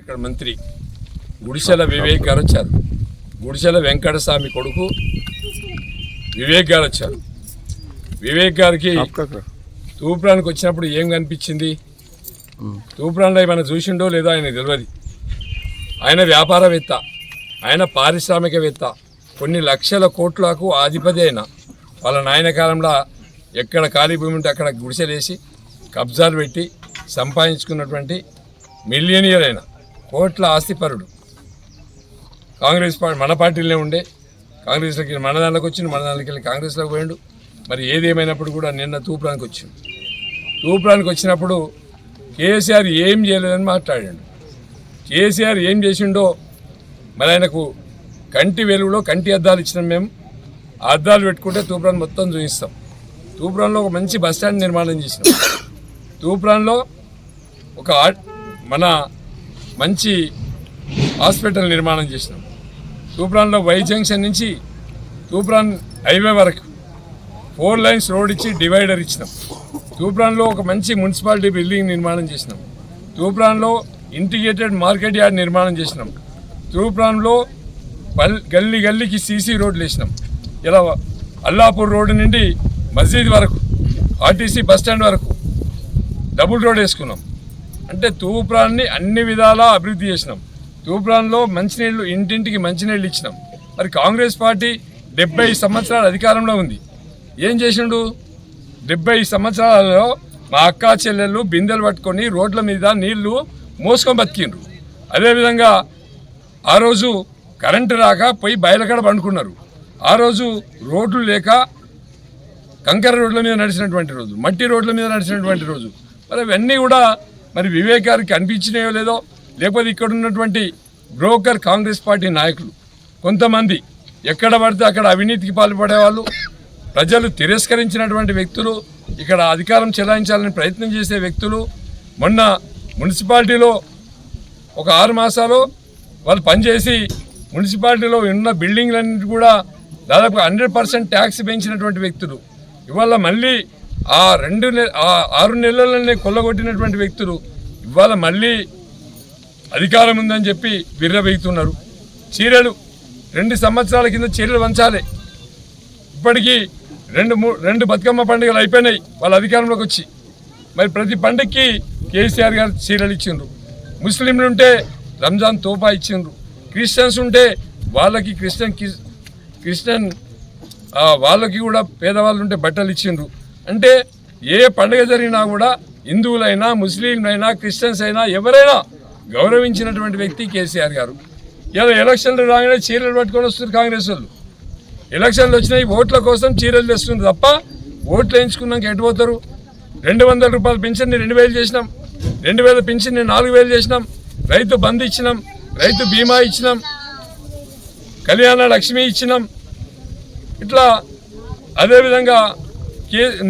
ఇక్కడ మంత్రి గుడిసెల వివేక్ గారు వచ్చారు. గుడిసెల వెంకటస్వామి కొడుకు వివేక్ గారు వచ్చారు. వివేక్ గారికి తూప్రానికి వచ్చినప్పుడు ఏం కనిపించింది? తూప్రాన్లో ఏమైనా చూసిండో లేదో ఆయన తెలియదు. ఆయన వ్యాపారవేత్త, ఆయన పారిశ్రామికవేత్త, కొన్ని లక్షల కోట్లకు అధిపతి అయిన వాళ్ళ నాయన కాలంలో ఎక్కడ ఖాళీ భూమి ఉంటే అక్కడ గుడిసెలేసి కబ్జాలు పెట్టి సంపాదించుకున్నటువంటి మిలియనియర్ అయిన కోట్ల ఆస్తిపరుడు. కాంగ్రెస్ పార్టీ మన పార్టీలోనే ఉండే, కాంగ్రెస్లోకి మన దాంట్లోకి వచ్చిండు, మన దాంట్లోకి వెళ్ళి కాంగ్రెస్లోకి పోయిండు. మరి ఏదేమైనప్పుడు కూడా నిన్న తూప్రానికి వచ్చిండు. తూప్రానికి వచ్చినప్పుడు కేసీఆర్ ఏం చేయలేదని మాట్లాడాడు. కేసీఆర్ ఏం చేసిండో మరి ఆయనకు కంటి వెలుగులో కంటి అద్దాలు ఇచ్చినాం. మేము ఆ అద్దాలు పెట్టుకుంటే తూప్రాన్ మొత్తం చూపిస్తాం. తూప్రాన్లో ఒక మంచి బస్టాండ్ నిర్మాణం చేసినాం. తూప్రాన్లో ఒక మన మంచి హాస్పిటల్ నిర్మాణం చేసినాం. తూప్రాన్లో వై జంక్షన్ నుంచి తూప్రాన్ హైవే వరకు 4 లైన్స్ రోడ్ ఇచ్చి డివైడర్ ఇచ్చినాం. తూప్రాన్లో ఒక మంచి మున్సిపాలిటీ బిల్డింగ్ నిర్మాణం చేసినాం. తూప్రాన్లో ఇంటిగ్రేటెడ్ మార్కెట్ యార్డ్ నిర్మాణం చేసినాం. తూప్రాన్లో గల్లీ గల్లీకి సీసీ రోడ్లు వేసినాం. ఇలా అల్లాపూర్ రోడ్డు నుండి మస్జిద్ వరకు, ఆర్టీసీ బస్టాండ్ వరకు డబుల్ రోడ్ వేసుకున్నాం. అంటే తూప్రాన్ని అన్ని విధాలా అభివృద్ధి చేసినాం. తూప్రాన్లో మంచినీళ్ళు, ఇంటింటికి మంచినీళ్ళు ఇచ్చినాం. మరి కాంగ్రెస్ పార్టీ 70 సంవత్సరాల అధికారంలో ఉంది. ఏం చేసిండు? 70 సంవత్సరాలలో మా అక్కా చెల్లెళ్ళు బిందెలు పట్టుకొని రోడ్ల మీద నీళ్లు మోసుకొని బతికిండ్రు. అదేవిధంగా ఆ రోజు కరెంటు రాక పోయి బయలకడ పండుకున్నారు. ఆ రోజు రోడ్లు లేక కంకర రోడ్ల మీద నడిచినటువంటి రోజు, మట్టి రోడ్ల మీద నడిచినటువంటి రోజు. మరి అవన్నీ కూడా మరి వివేక్ గారికి అనిపించినాయో లేదో, లేకపోతే ఇక్కడ ఉన్నటువంటి బ్రోకర్ కాంగ్రెస్ పార్టీ నాయకులు కొంతమంది ఎక్కడ పడితే అక్కడ అవినీతికి పాల్పడేవాళ్ళు, ప్రజలు తిరస్కరించినటువంటి వ్యక్తులు, ఇక్కడ అధికారం చెలాయించాలని ప్రయత్నం చేసే వ్యక్తులు. మొన్న మున్సిపాలిటీలో ఒక 6 మాసాలు వాళ్ళు పనిచేసి మున్సిపాలిటీలో ఉన్న బిల్డింగ్లన్నింటి కూడా దాదాపు 100% ట్యాక్స్ పెంచినటువంటి వ్యక్తులు. ఇవాళ మళ్ళీ ఆ 6 నెలలనే కొల్లగొట్టినటువంటి వ్యక్తులు ఇవాళ మళ్ళీ అధికారం ఉందని చెప్పి విర్రవేగుతున్నారు. చీరలు 2 సంవత్సరాల కింద చీరలు వంచాలి. ఇప్పటికీ 2 బతుకమ్మ పండుగలు అయిపోయినాయి వాళ్ళ అధికారంలోకి వచ్చి. మరి ప్రతి పండుగకి కేసీఆర్ గారు చీరలు ఇచ్చిండ్రు. ముస్లింలు ఉంటే రంజాన్ తోఫా ఇచ్చిండ్రు. క్రిస్టియన్స్ ఉంటే వాళ్ళకి క్రిస్టియన్ వాళ్ళకి కూడా పేదవాళ్ళు ఉంటే బట్టలు ఇచ్చిండ్రు. అంటే ఏ పండుగ జరిగినా కూడా హిందువులైనా, ముస్లింలైనా, క్రిస్టియన్స్ అయినా ఎవరైనా గౌరవించినటువంటి వ్యక్తి కేసీఆర్ గారు. ఇలా ఎలక్షన్లు రాగానే చీరలు పట్టుకొని వస్తారు కాంగ్రెస్ వాళ్ళు. ఎలక్షన్లు వచ్చినాయి, ఓట్ల కోసం చీరలు తెస్తుంది తప్ప ఓట్లు వేయించుకున్నాక ఎటుపోతారు? 200 రూపాయల పెన్షన్ని 2000 చేసినాం, 2000 పెన్షన్ని 4000 చేసినాం, రైతు బంధు ఇచ్చినాం, రైతు బీమా ఇచ్చినాం, కళ్యాణ లక్ష్మి ఇచ్చినాం. ఇట్లా అదేవిధంగా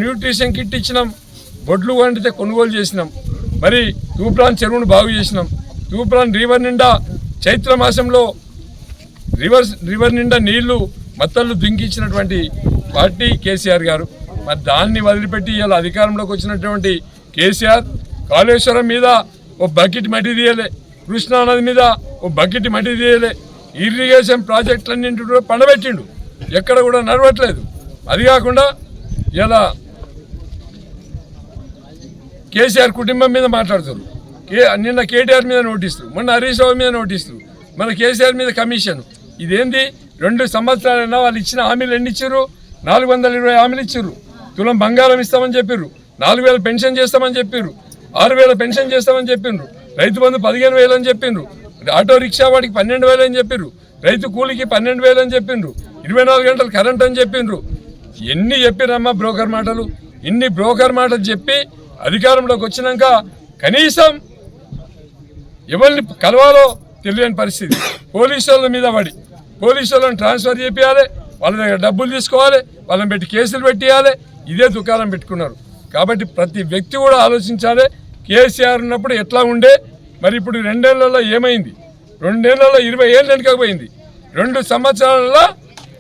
న్యూట్రిషన్ కిట్ ఇచ్చినాం, బొడ్లు వండితే కొనుగోలు చేసినాం. మరి తూప్రాన్ చెరువును బాగు చేసినాం. తూప్రాన్ రివర్ నిండా చైత్ర మాసంలో రివర్ నిండా నీళ్లు మత్తళ్ళు దుంకించినటువంటి పార్టీ కేసీఆర్ గారు. మరి దాన్ని వదిలిపెట్టి ఇలా అధికారంలోకి వచ్చినటువంటి కేసీఆర్ కాళేశ్వరం మీద ఓ బకెట్ మట్టి తీయలే, కృష్ణానది మీద ఓ బకెట్ మట్టి తీయలే, ఇరిగేషన్ ప్రాజెక్టులన్నింటి కూడా పండబెట్టిండు, ఎక్కడ కూడా నడవట్లేదు. అది కాకుండా ఇలా కేసీఆర్ కుటుంబం మీద మాట్లాడుతారు. నిన్న కేటీఆర్ మీద నోటీసులు, మొన్న హరీష్ రావు మీద నోటీసులు, మన కేసీఆర్ మీద కమిషన్. ఇదేంది? 2 సంవత్సరాలైనా వాళ్ళు ఇచ్చిన హామీలు ఎన్ని ఇచ్చారు? 420 హామీలు ఇచ్చారు. తులం బంగారం ఇస్తామని చెప్పారు, 4000 పెన్షన్ చేస్తామని చెప్పారు, 6000 పెన్షన్ చేస్తామని చెప్పిండ్రు, రైతు బంధు 15000 అని చెప్పిండ్రు, ఆటో రిక్షా వాడికి 12000 అని చెప్పారు, రైతు కూలికి 12000 అని చెప్పిండ్రు, 24 గంటలు కరెంట్ అని చెప్పిండ్రు. ఎన్ని చెప్పిరమ్మా బ్రోకర్ మాటలు? ఇన్ని బ్రోకర్ మాటలు చెప్పి అధికారంలోకి వచ్చినాక కనీసం ఎవరిని కలవాలో తెలియని పరిస్థితి. పోలీసు వాళ్ళ మీద పడి పోలీసు వాళ్ళని ట్రాన్స్ఫర్ చేయాలి, వాళ్ళ దగ్గర డబ్బులు తీసుకోవాలి, వాళ్ళని పెట్టి కేసులు పెట్టేయాలి. ఇదే దుకాణం పెట్టుకున్నారు. కాబట్టి ప్రతి వ్యక్తి కూడా ఆలోచించాలి. కేసీఆర్ ఉన్నప్పుడు ఎట్లా ఉండే, మరి ఇప్పుడు 2 ఏళ్లలో ఏమైంది? 2 ఏళ్లలో 20 ఏళ్ళు వెనుకపోయింది, 2 సంవత్సరాలలో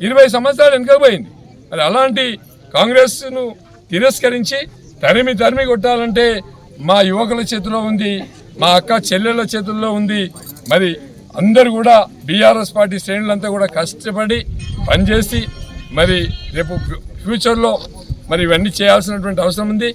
20 సంవత్సరాలు వెనుకపోయింది. మరి అలాంటి కాంగ్రెస్ను తిరస్కరించి తరిమి కొట్టాలంటే మా యువకుల చేతిలో ఉంది. మా అక్క చెల్లెళ్ళ చేతుల్లో ఉంది. మరి అందరూ కూడా బీఆర్ఎస్ పార్టీ శ్రేణులంతా కూడా కష్టపడి పనిచేసి మరి రేపు ఫ్యూచర్లో మరి ఇవన్నీ చేయాల్సినటువంటి అవసరం ఉంది.